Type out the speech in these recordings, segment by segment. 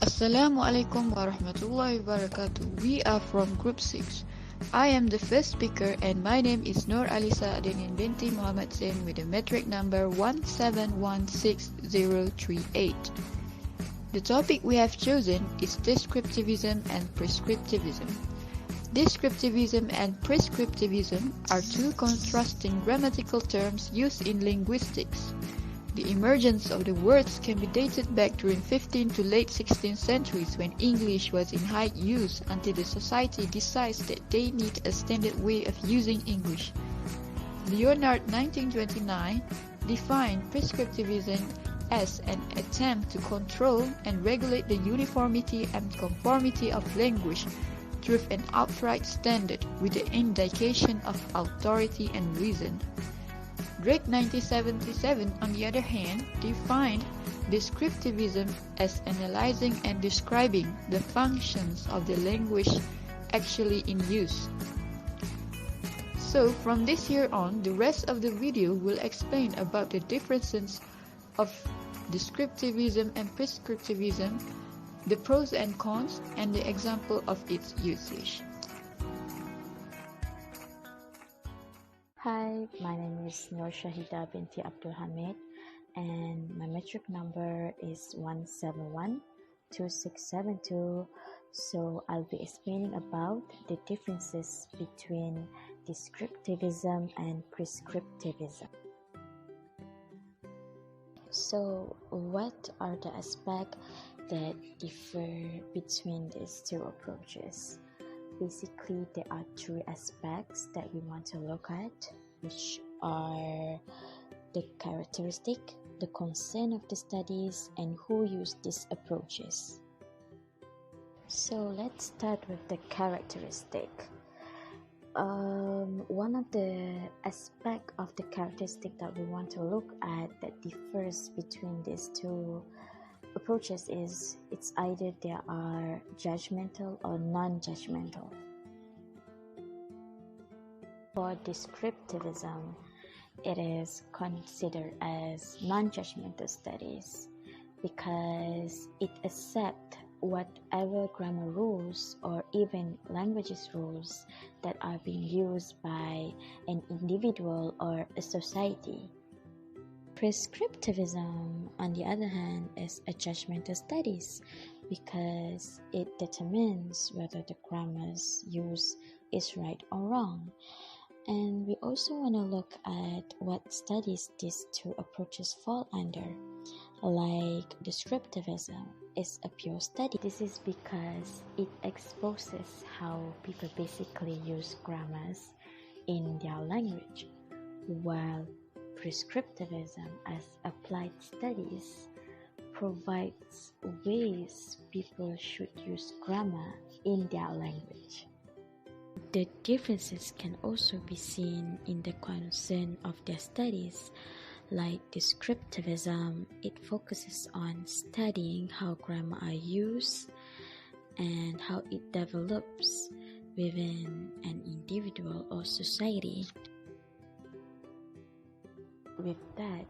Assalamualaikum warahmatullahi wabarakatuh. We are from Group 6. I am the first speaker and my name is Nur Alisa Adenin binti Muhammad Zain with the metric number 17160038. The topic we have chosen is Descriptivism and Prescriptivism. Descriptivism and Prescriptivism are two contrasting grammatical terms used in linguistics. The emergence of the words can be dated back during 15th to late 16th centuries when English was in high use until the society decides that they need a standard way of using English. Leonard 1929 defined prescriptivism as an attempt to control and regulate the uniformity and conformity of language through an outright standard with the indication of authority and reason. Drake 1977, on the other hand, defined descriptivism as analyzing and describing the functions of the language actually in use. So, from this here on, the rest of the video will explain about the differences of descriptivism and prescriptivism, the pros and cons, and the example of its usage. Hi, my name is Nur Shahida binti Abdul Hamid and my metric number is 1712672. So I'll be explaining about the differences between descriptivism and prescriptivism. So what are the aspects that differ between these two approaches? Basically, there are three aspects that we want to look at, which are the characteristic, the concern of the studies, and who use these approaches. So let's start with the characteristic. One of the aspects of the characteristic that we want to look at that differs between these two approaches is it's either they are judgmental or non-judgmental. For descriptivism, it is considered as non-judgmental studies because it accepts whatever grammar rules or even languages rules that are being used by an individual or a society. Prescriptivism, on the other hand, is a judgmental studies because it determines whether the grammar's use is right or wrong. And we also want to look at what studies these two approaches fall under. Like descriptivism is a pure study. This is because it exposes how people basically use grammars in their language, while prescriptivism as applied studies provides ways people should use grammar in their language. The differences can also be seen in the concern of their studies. Like descriptivism, it focuses on studying how grammar are used and how it develops within an individual or society. With that,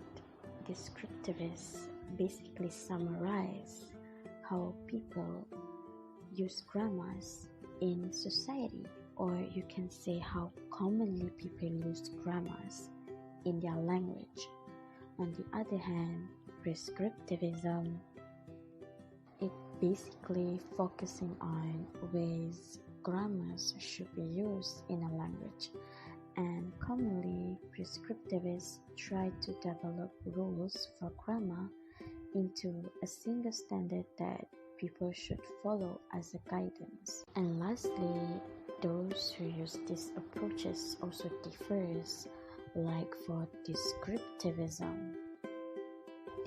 descriptivists basically summarize how people use grammars in society, or you can say how commonly people use grammars in their language. On the other hand, prescriptivism, it basically focusing on ways grammars should be used in a language. And commonly, prescriptivists try to develop rules for grammar into a single standard that people should follow as a guidance. And lastly, those who use these approaches also differs, like for descriptivism.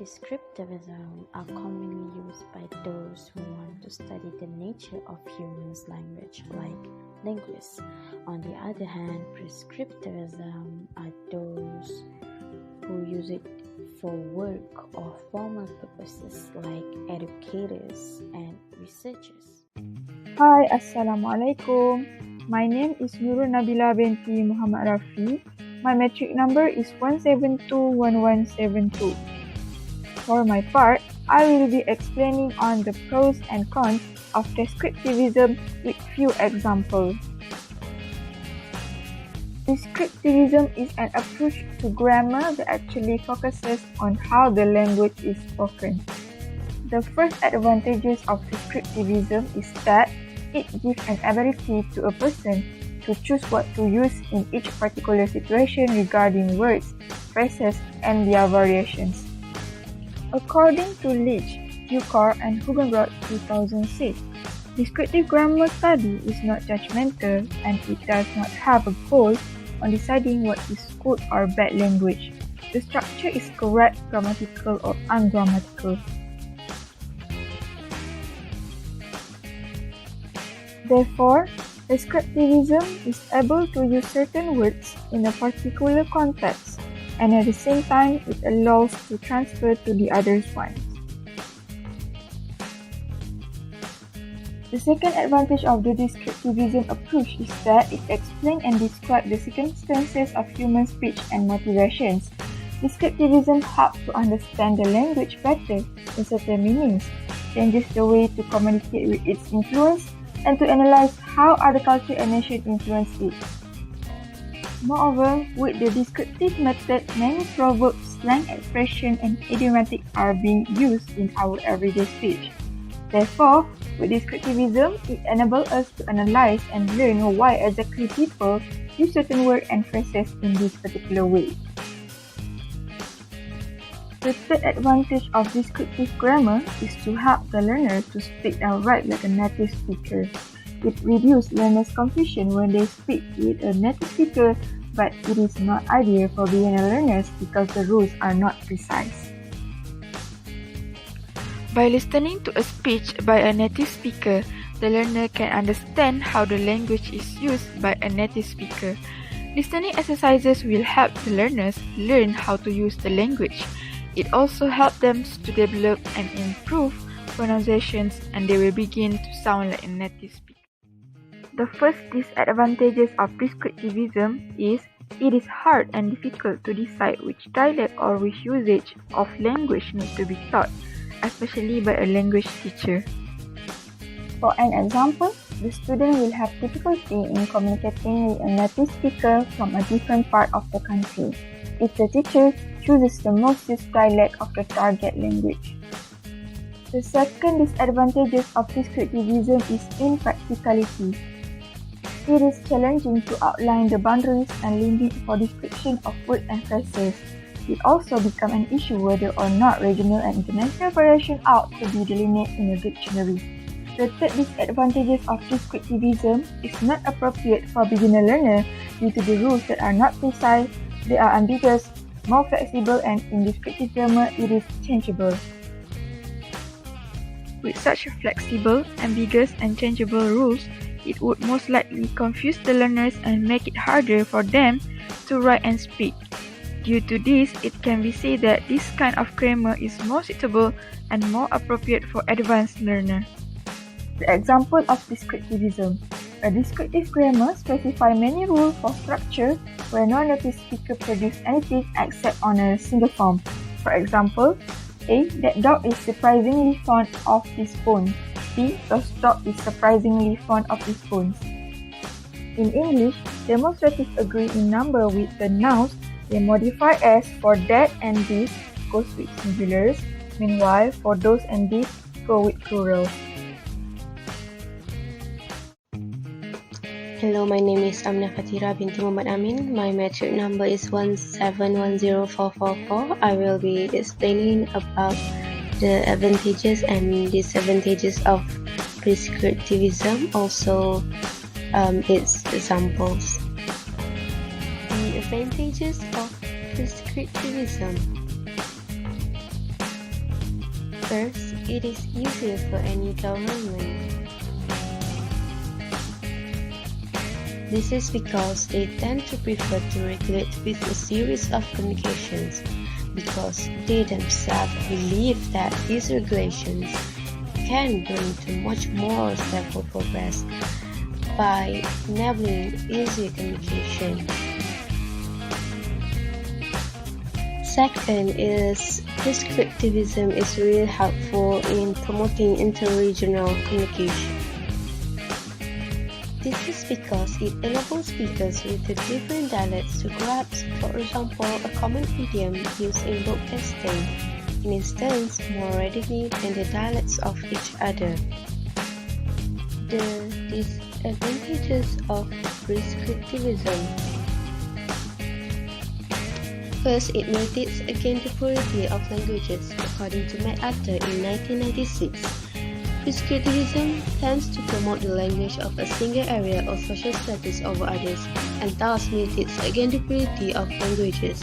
Descriptivism are commonly used by those who want to study the nature of humans' language, like linguists. On the other hand, prescriptivism are those who use it for work or formal purposes, like educators and researchers. Hi, Assalamualaikum. My name is Nurul Nabila binti Muhammad Rafi. My metric number is 1721172. For my part, I will be explaining on the pros and cons of descriptivism with few examples. Descriptivism is an approach to grammar that actually focuses on how the language is spoken. The first advantages of descriptivism is that it gives an ability to a person to choose what to use in each particular situation regarding words, phrases, and their variations. According to Leach, Euchar, and Hugenroth 2006, descriptive grammar study is not judgmental and it does not have a goal on deciding what is good or bad language. The structure is correct, grammatical, or ungrammatical. Therefore, descriptivism is able to use certain words in a particular context, and at the same time, it allows to transfer to the other ones. The second advantage of the descriptivism approach is that it explains and describes the circumstances of human speech and motivations. Descriptivism helps to understand the language better in certain meanings, changes the way to communicate with its influence, and to analyze how other culture and nation influence it. Moreover, with the descriptive method, many proverbs, slang expressions, and idiomatic are being used in our everyday speech. Therefore, with descriptivism, it enables us to analyze and learn why exactly people use certain words and phrases in this particular way. The third advantage of descriptive grammar is to help the learner to speak and write like a native speaker. It reduces learners' confusion when they speak with a native speaker, but it is not ideal for beginner learners because the rules are not precise. By listening to a speech by a native speaker, the learner can understand how the language is used by a native speaker. Listening exercises will help the learners learn how to use the language. It also helps them to develop and improve pronunciations, and they will begin to sound like a native speaker. The first disadvantages of descriptivism is it is hard and difficult to decide which dialect or which usage of language needs to be taught, especially by a language teacher. For an example, the student will have difficulty in communicating with a native speaker from a different part of the country if the teacher chooses the most used dialect of the target language. The second disadvantages of descriptivism is impracticality. It is challenging to outline the boundaries and limits for description of words and phrases. It also becomes an issue whether or not regional and international variation ought to be delineated in a dictionary. The third disadvantages of descriptivism is not appropriate for beginner learner due to the rules that are not precise, they are ambiguous, more flexible, and in descriptive grammar it is changeable. With such flexible, ambiguous, and changeable rules, it would most likely confuse the learners and make it harder for them to write and speak. Due to this, it can be said that this kind of grammar is more suitable and more appropriate for advanced learners. The example of descriptivism. A descriptive grammar specifies many rules for structure where non-native speaker produce anything except on a single form. For example, A. That dog is surprisingly fond of his bones. B. Those dog is surprisingly fond of his bones. In English, demonstratives agree in number with the nouns they modify as for that and this goes with singulars, meanwhile for those and this go with plurals. Hello, my name is Amna Fatira binti Muhammad Amin. My metric number is 1710444. I will be explaining about the advantages and disadvantages of prescriptivism, also its examples. The advantages of prescriptivism. First, it is easier for any government. This is because they tend to prefer to regulate with a series of communications because they themselves believe that these regulations can bring to much more stable progress by enabling easier communication. Second is Prescriptivism is really helpful in promoting interregional communication. This is because it enables speakers with the different dialects to grasp, for example, a common idiom used in broadcasting, in instance, more readily than the dialects of each other. The disadvantages of prescriptivism. First, it militates against the purity of languages, according to MacArthur in 1996. Prescriptivism tends to promote the language of a single area or social status over others, and thus militates against the purity of languages.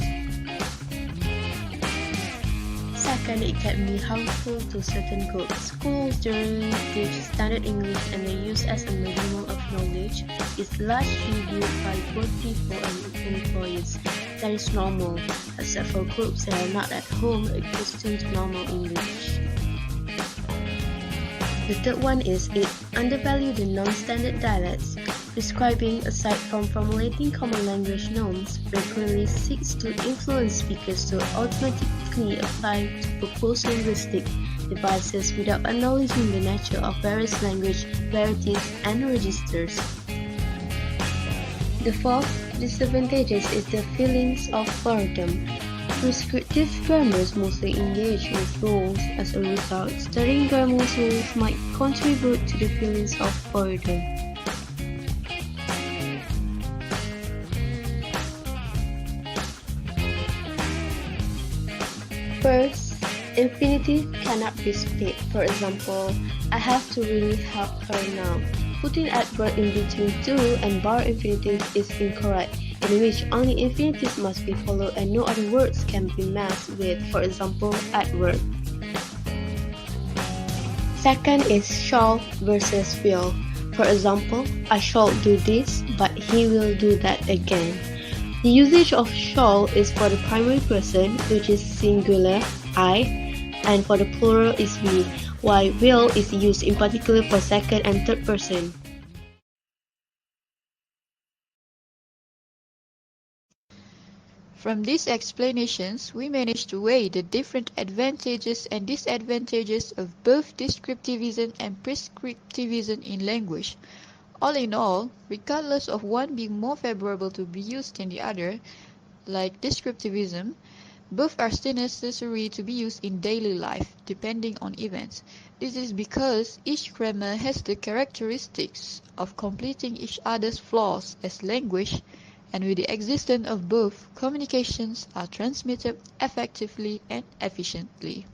Second, it can be harmful to certain groups. Schools generally teach standard English and are used as a medium of knowledge. It's largely viewed by both people and employees. That is normal, except for groups that are not at home accustomed to normal English. The third one is it undervalues the non-standard dialects. Prescribing, aside from formulating common language norms, frequently seeks to influence speakers to automatically apply to proposed linguistic devices without acknowledging the nature of various language varieties and registers. The fourth disadvantage is the feelings of boredom. Prescriptive grammars mostly engage with rules. As a result, studying grammar rules might contribute to the feelings of boredom. First, infinitive cannot be split. For example, I have to really help her now. Putting adverb in between to and bar infinitive is incorrect, in which only infinitives must be followed and no other words can be matched with, for example, adverb. Second is shall versus will. For example, I shall do this, but he will do that again. The usage of shall is for the primary person, which is singular, I, and for the plural is we, while will is used in particular for second and third person. From these explanations, we managed to weigh the different advantages and disadvantages of both descriptivism and prescriptivism in language. All in all, regardless of one being more favorable to be used than the other, like descriptivism, both are still necessary to be used in daily life, depending on events. This is because each grammar has the characteristics of completing each other's flaws as language, and with the existence of both, communications are transmitted effectively and efficiently.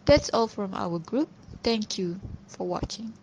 That's all from our group. Thank you for watching.